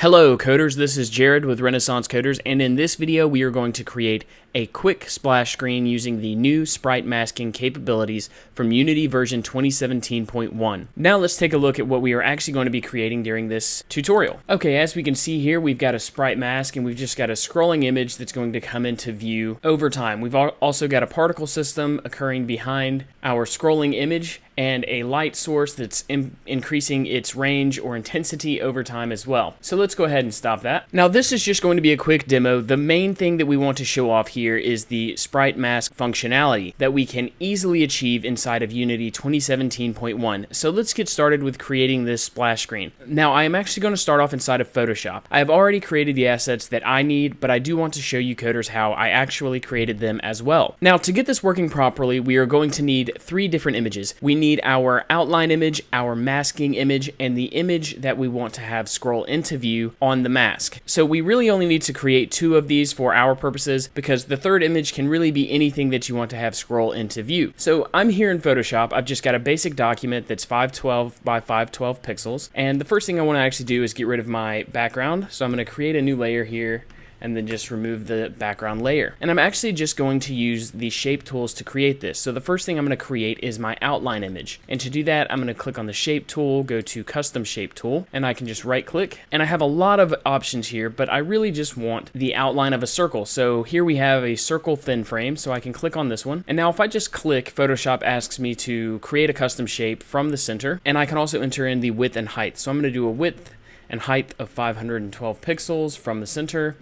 Hello coders, this is Jared with Renaissance Coders, and in this video we are going to create a quick splash screen using the new sprite masking capabilities from Unity version 2017.1. Now let's take a look at what we are actually going to be creating during this tutorial. Okay, as we can see here, we've got a sprite mask and we've just got a scrolling image that's going to come into view over time. We've also got a particle system occurring behind our scrolling image and a light source that's increasing its range or intensity over time as well. So let's go ahead and stop that. Now this is just going to be a quick demo. The main thing that we want to show off here is the sprite mask functionality that we can easily achieve inside of Unity 2017.1. So let's get started with creating this splash screen. Now I am actually going to start off inside of Photoshop. I have already created the assets that I need, but I do want to show you coders how I actually created them as well. Now to get this working properly, we are going to need three different images. We need our outline image, our masking image, and the image that we want to have scroll into view on the mask. So we really only need to create two of these for our purposes, because the third image can really be anything that you want to have scroll into view. So I'm here in Photoshop. I've just got a basic document that's 512 by 512 pixels. And the first thing I want to actually do is get rid of my background. So I'm going to create a new layer here and then just remove the background layer. And I'm actually just going to use the shape tools to create this. So the first thing I'm going to create is my outline image. And to do that, I'm going to click on the shape tool, go to custom shape tool, and I can just right click. And I have a lot of options here, but I really just want the outline of a circle. So here we have a circle thin frame, so I can click on this one. And now if I just click, Photoshop asks me to create a custom shape from the center, and I can also enter in the width and height. So I'm going to do a width and height of 512 pixels from the center.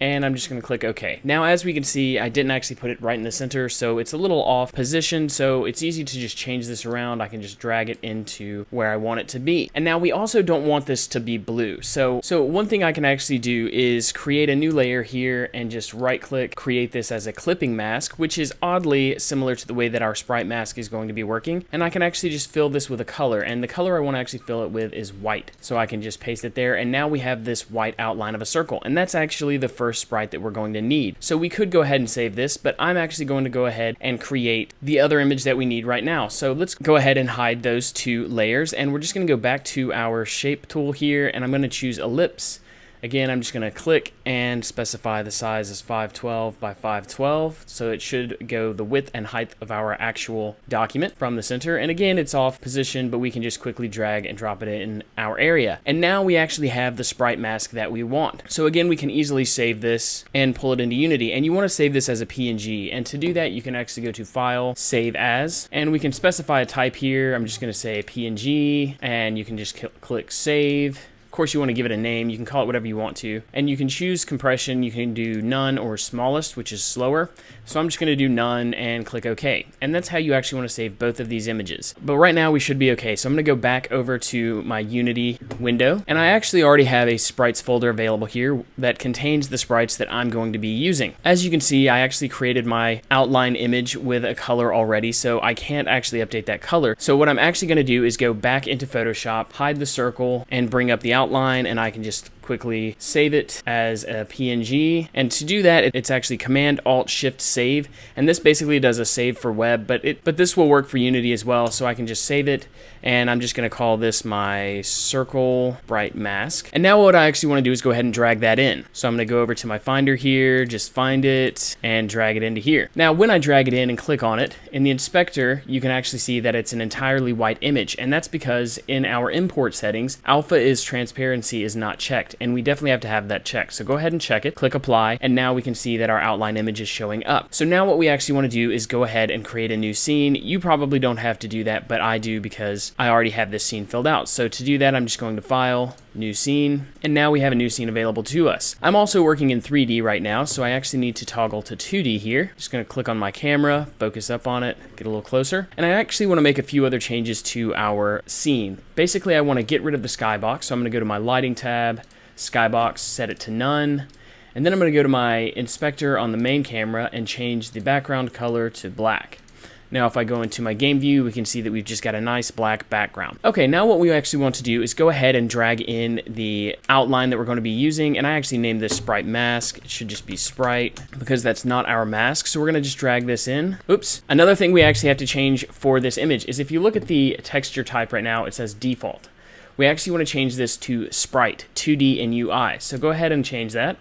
And I'm just going to click OK. Now, as we can see, I didn't actually put it right in the center, so it's a little off position, so it's easy to just change this around. I can just drag it into where I want it to be. And now we also don't want this to be blue. So one thing I can actually do is create a new layer here and just right click, create this as a clipping mask, which is oddly similar to the way that our sprite mask is going to be working. And I can actually just fill this with a color, and the color I want to actually fill it with is white. So I can just paste it there, and now we have this white outline of a circle. And that's actually the first sprite that we're going to need. So we could go ahead and save this, but I'm actually going to go ahead and create the other image that we need right now. So let's go ahead and hide those two layers, and we're just going to go back to our shape tool here, and I'm going to choose ellipse. Again, I'm just going to click and specify the size as 512 by 512, so it should go the width and height of our actual document from the center. And again, it's off position, but we can just quickly drag and drop it in our area. And now we actually have the sprite mask that we want. So again, we can easily save this and pull it into Unity. And you want to save this as a PNG. And to do that, you can actually go to File, Save As, and we can specify a type here. I'm just going to say PNG, and you can just click Save. Of course, you want to give it a name. You can call it whatever you want to. And you can choose compression. You can do none or smallest, which is slower. So I'm just going to do none and click OK. And that's how you actually want to save both of these images. But right now we should be okay. So I'm going to go back over to my Unity window. And I actually already have a sprites folder available here that contains the sprites that I'm going to be using. As you can see, I actually created my outline image with a color already, so I can't actually update that color. So what I'm actually going to do is go back into Photoshop, hide the circle, and bring up the outline, and I can just quickly save it as a PNG. And to do that, it's actually Command-Alt-Shift-Save, and this basically does a save for web, but this will work for Unity as well. So I can just save it, and I'm just going to call this my circle sprite mask. And now what I actually want to do is go ahead and drag that in. So I'm going to go over to my Finder here, just find it, and drag it into here. Now when I drag it in and click on it, in the inspector, you can actually see that it's an entirely white image, and that's because in our import settings, alpha is transparency is not checked, and we definitely have to have that checked. So go ahead and check it, click apply, and now we can see that our outline image is showing up. So now what we actually want to do is go ahead and create a new scene. You probably don't have to do that, but I do because I already have this scene filled out. So to do that, I'm just going to File, New Scene, and now we have a new scene available to us. I'm also working in 3D right now, so I actually need to toggle to 2D here. Just going to click on my camera, focus up on it, get a little closer, and I actually want to make a few other changes to our scene. Basically, I want to get rid of the skybox, so I'm going to go to my Lighting tab, Skybox, set it to none, and then I'm going to go to my inspector on the main camera and change the background color to black. Now if I go into my game view, we can see that we've just got a nice black background. Okay, now what we actually want to do is go ahead and drag in the outline that we're going to be using, and I actually named this sprite mask. It should just be sprite because that's not our mask, so we're going to just drag this in. Oops. Another thing we actually have to change for this image is if you look at the texture type right now, it says default. we actually want to change this to Sprite, 2D and UI. So go ahead and change that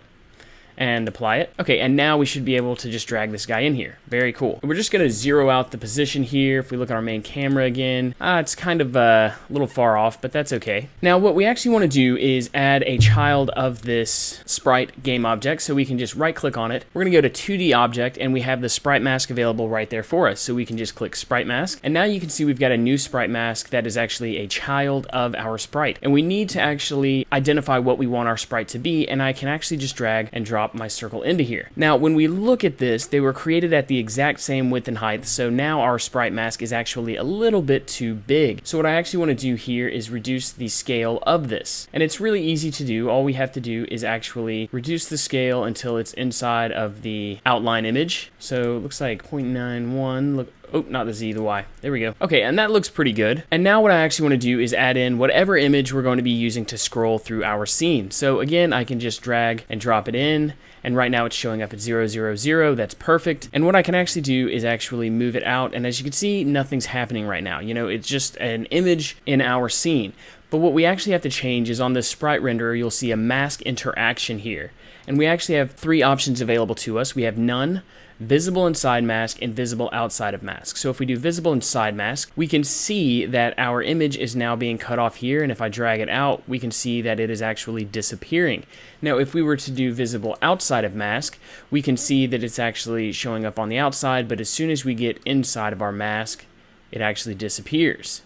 and apply it. Okay, and now we should be able to just drag this guy in here. Very cool. We're just going to zero out the position here. If we look at our main camera again, it's kind of a little far off, but that's okay. Now what we actually want to do is add a child of this sprite game object, so we can just right click on it. We're going to go to 2D object, and we have the sprite mask available right there for us, so we can just click sprite mask, and now you can see we've got a new sprite mask that is actually a child of our sprite, and we need to actually identify what we want our sprite to be, and I can actually just drag and drop my circle into here. Now when we look at this, they were created at the exact same width and height, so now our sprite mask is actually a little bit too big. So what I actually want to do here is reduce the scale of this, and it's really easy to do. All we have to do is actually reduce the scale until it's inside of the outline image. So it looks like 0.91. Look, oh, not the Z, the Y. There we go. Okay, and that looks pretty good. And now what I actually want to do is add in whatever image we're going to be using to scroll through our scene. So again, I can just drag and drop it in, and right now it's showing up at 0, 0, 0. That's perfect. And what I can actually do is actually move it out, and as you can see, nothing's happening right now. You know, it's just an image in our scene. But what we actually have to change is on this sprite renderer, you'll see a mask interaction here. And we actually have 3 options available to us. We have none, visible inside mask, and visible outside of mask. So if we do visible inside mask, we can see that our image is now being cut off here, and if I drag it out, we can see that it is actually disappearing. Now if we were to do visible outside of mask, we can see that it's actually showing up on the outside, but as soon as we get inside of our mask, it actually disappears.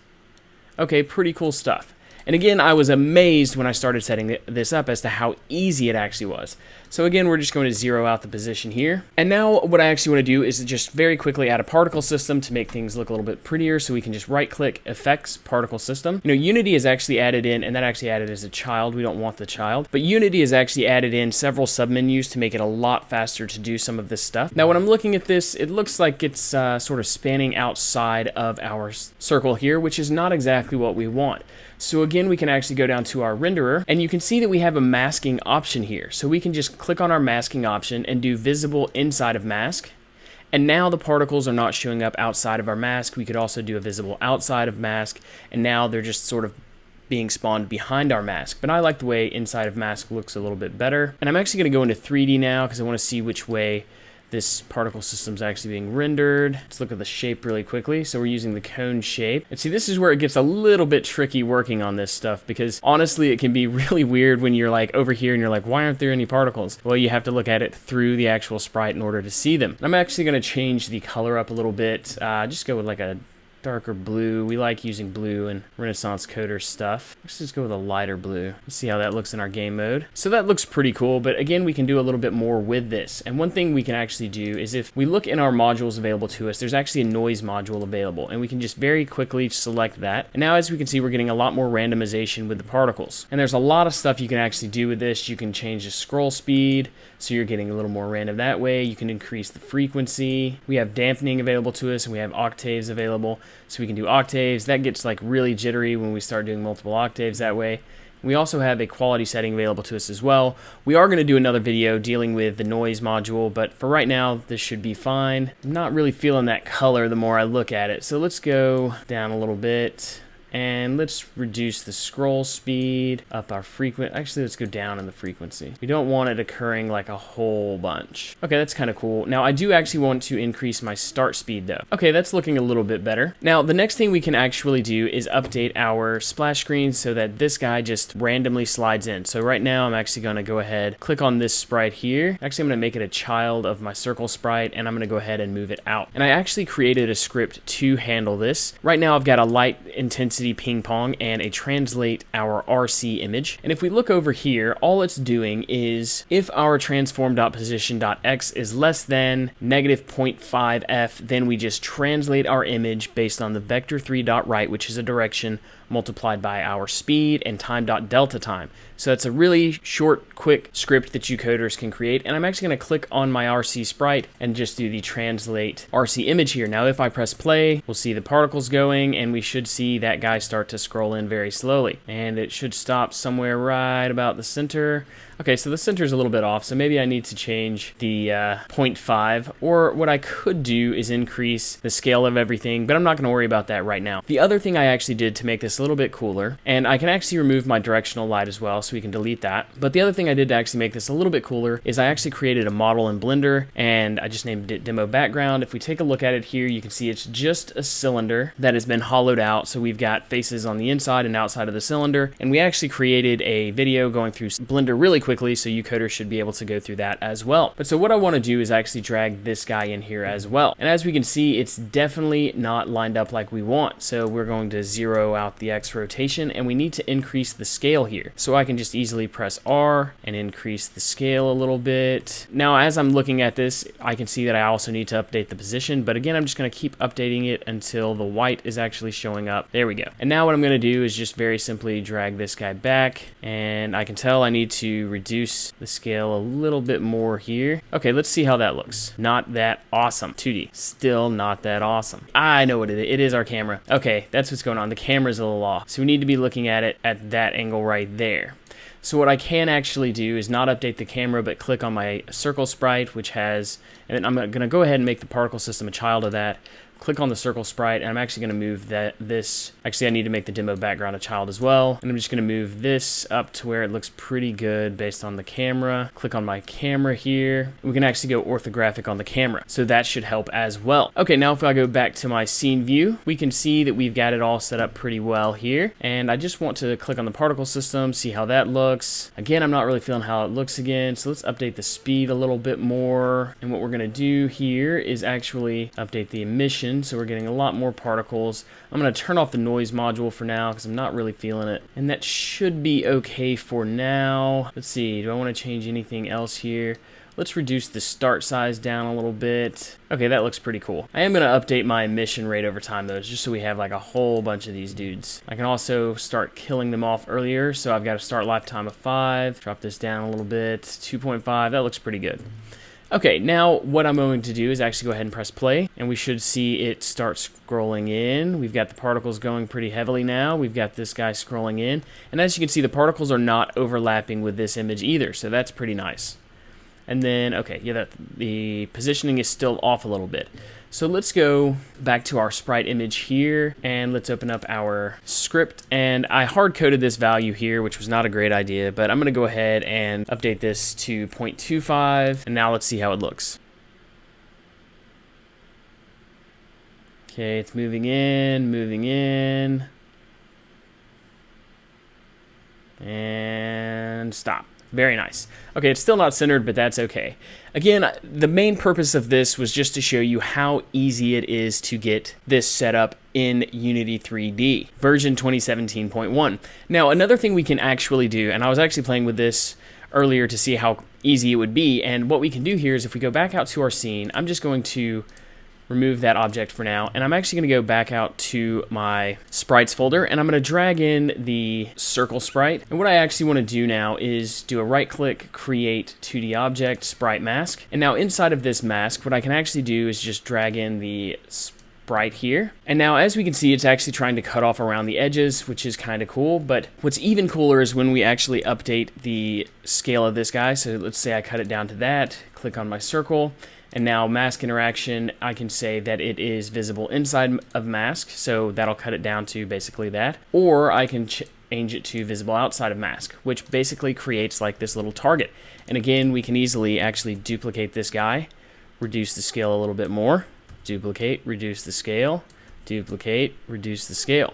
Okay, pretty cool stuff. And again, I was amazed when I started setting this up as to how easy it actually was. So again, we're just going to zero out the position here. And now what I actually want to do is just very quickly add a particle system to make things look a little bit prettier. So we can just right click Effects, Particle System. You know, Unity is actually added in, and that actually added as a child. We don't want the child. But Unity has actually added in several submenus to make it a lot faster to do some of this stuff. Now when I'm looking at this, it looks like it's sort of spanning outside of our circle here, which is not exactly what we want. So again, we can actually go down to our renderer, and you can see that we have a masking option here. So we can just click on our masking option and do visible inside of mask. And now the particles are not showing up outside of our mask. We could also do a visible outside of mask, and now they're just sort of being spawned behind our mask. But I like the way inside of mask looks a little bit better. And I'm actually going to go into 3D now because I want to see which way this particle system is actually being rendered. Let's look at the shape really quickly. So we're using the cone shape. And see, this is where it gets a little bit tricky working on this stuff, because honestly, it can be really weird when you're like over here and you're like, why aren't there any particles? Well, you have to look at it through the actual sprite in order to see them. I'm actually going to change the color up a little bit. Just go with like a darker blue. We like using blue in Renaissance Coder stuff. Let's just go with a lighter blue. Let's see how that looks in our game mode. So that looks pretty cool, but again, we can do a little bit more with this. And one thing we can actually do is if we look in our modules available to us, there's actually a noise module available, and we can just very quickly select that. And now as we can see, we're getting a lot more randomization with the particles. And there's a lot of stuff you can actually do with this. You can change the scroll speed, so you're getting a little more random that way. You can increase the frequency. We have dampening available to us, and we have octaves available. So we can do octaves. That gets like really jittery when we start doing multiple octaves that way. We also have a quality setting available to us as well. We are going to do another video dealing with the noise module, but for right now, this should be fine. I'm not really feeling that color the more I look at it. So let's go down a little bit. And let's reduce the scroll speed, up our frequency. Actually, let's go down in the frequency. We don't want it occurring like a whole bunch. Okay, that's kind of cool. Now, I do actually want to increase my start speed, though. Okay, that's looking a little bit better. Now, the next thing we can actually do is update our splash screen so that this guy just randomly slides in. So right now, I'm actually going to go ahead, click on this sprite here. Actually, I'm going to make it a child of my circle sprite, and I'm going to go ahead and move it out. And I actually created a script to handle this. Right now, I've got a light intensity ping pong and a translate our RC image. And if we look over here, all it's doing is if our transform.position.x is less than -0.5f, then we just translate our image based on the vector3.right, which is a direction, multiplied by our speed and time.delta time. So it's a really short, quick script that you coders can create. And I'm actually going to click on my RC sprite and just do the translate RC image here. Now, if I press play, we'll see the particles going, and we should see that guy start to scroll in very slowly. And it should stop somewhere right about the center. Okay, so the center is a little bit off, so maybe I need to change the 0.5, or what I could do is increase the scale of everything, but I'm not going to worry about that right now. The other thing I actually did to make this this a little bit cooler. And I can actually remove my directional light as well, so we can delete that. But the other thing I did to actually make this a little bit cooler is I actually created a model in Blender, and I just named it Demo Background. If we take a look at it here, you can see it's just a cylinder that has been hollowed out. So we've got faces on the inside and outside of the cylinder. And we actually created a video going through Blender really quickly, so you coders should be able to go through that as well. But so what I want to do is actually drag this guy in here as well. And as we can see, it's definitely not lined up like we want. So we're going to zero out the X rotation, and we need to increase the scale here. So I can just easily press R and increase the scale a little bit. Now, as I'm looking at this, I can see that I also need to update the position, but again, I'm just going to keep updating it until the white is actually showing up. There we go. And now what I'm going to do is just very simply drag this guy back, and I can tell I need to reduce the scale a little bit more here. Okay, let's see how that looks. Not that awesome. 2D, still not that awesome. I know what it is. It is our camera. Okay, that's what's going on. The camera's a little off, so we need to be looking at it at that angle right there. So what I can actually do is not update the camera, but click on my circle sprite, which has, and I'm going to go ahead and make the particle system a child of that. Click on the circle sprite, and I'm actually going to move this. Actually, I need to make the demo background a child as well. And I'm just going to move this up to where it looks pretty good based on the camera. Click on my camera here. We can actually go orthographic on the camera, so that should help as well. Okay, now if I go back to my scene view, we can see that we've got it all set up pretty well here. And I just want to click on the particle system, see how that looks. Again, I'm not really feeling how it looks again, so let's update the speed a little bit more. And what we're going to do here is actually update the emission, so we're getting a lot more particles. I'm going to turn off the noise module for now because I'm not really feeling it, and that should be okay for now. Let's see, do I want to change anything else here? Let's reduce the start size down a little bit. Okay, that looks pretty cool. I am going to update my emission rate over time though, just so we have like a whole bunch of these dudes. I can also start killing them off earlier, so I've got a start lifetime of 5. Drop this down a little bit, 2.5. That looks pretty good. Okay, now what I'm going to do is actually go ahead and press play, and we should see it start scrolling in. We've got the particles going pretty heavily now. We've got this guy scrolling in, and as you can see, the particles are not overlapping with this image either, so that's pretty nice. And then, okay, yeah, the positioning is still off a little bit. So let's go back to our sprite image here, and let's open up our script. And I hard-coded this value here, which was not a great idea, but I'm going to go ahead and update this to 0.25, and now let's see how it looks. Okay, it's moving in, and stop. Very nice. Okay, it's still not centered, but that's okay. Again, the main purpose of this was just to show you how easy it is to get this set up in Unity 3D, version 2017.1. Now, another thing we can actually do, and I was actually playing with this earlier to see how easy it would be, and what we can do here is if we go back out to our scene, I'm just going to remove that object for now, and I'm actually going to go back out to my sprites folder, and I'm going to drag in the circle sprite. And what I actually want to do now is do a right click, create 2D object, sprite mask. And now inside of this mask, what I can actually do is just drag in the sprite here. And now as we can see, it's actually trying to cut off around the edges, which is kind of cool. But what's even cooler is when we actually update the scale of this guy. So let's say I cut it down to that, click on my circle, and now mask interaction, I can say that it is visible inside of mask, so that'll cut it down to basically that. Or I can change it to visible outside of mask, which basically creates like this little target. And again, we can easily actually duplicate this guy, reduce the scale a little bit more, duplicate, reduce the scale, duplicate, reduce the scale.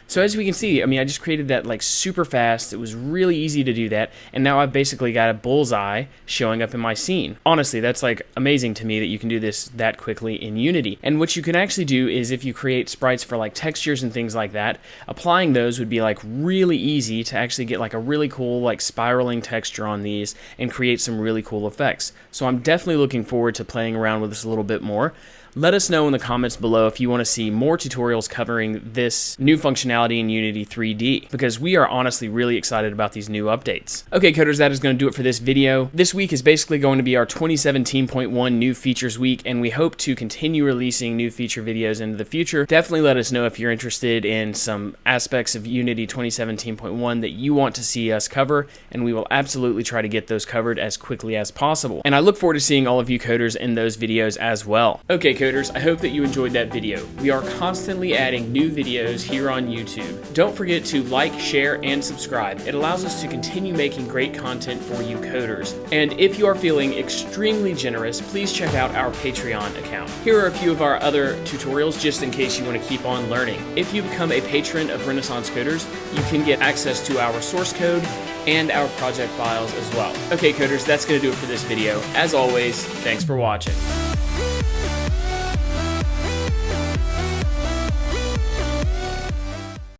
So as we can see, I mean, I just created that like super fast. It was really easy to do that. And now I've basically got a bullseye showing up in my scene. Honestly, that's like amazing to me that you can do this that quickly in Unity. And what you can actually do is if you create sprites for like textures and things like that, applying those would be like really easy to actually get like a really cool like spiraling texture on these and create some really cool effects. So I'm definitely looking forward to playing around with this a little bit more. Let us know in the comments below if you want to see more tutorials covering this new functionality in Unity 3D, because we are honestly really excited about these new updates. Okay, coders, that is going to do it for this video. This week is basically going to be our 2017.1 new features week, and we hope to continue releasing new feature videos into the future. Definitely let us know if you're interested in some aspects of Unity 2017.1 that you want to see us cover, and we will absolutely try to get those covered as quickly as possible. And I look forward to seeing all of you coders in those videos as well. Okay, coders, I hope that you enjoyed that video. We are constantly adding new videos here on YouTube. Don't forget to like, share, and subscribe. It allows us to continue making great content for you coders. And if you are feeling extremely generous, please check out our Patreon account. Here are a few of our other tutorials just in case you want to keep on learning. If you become a patron of Renaissance Coders, you can get access to our source code and our project files as well. Okay coders, that's going to do it for this video. As always, thanks for watching.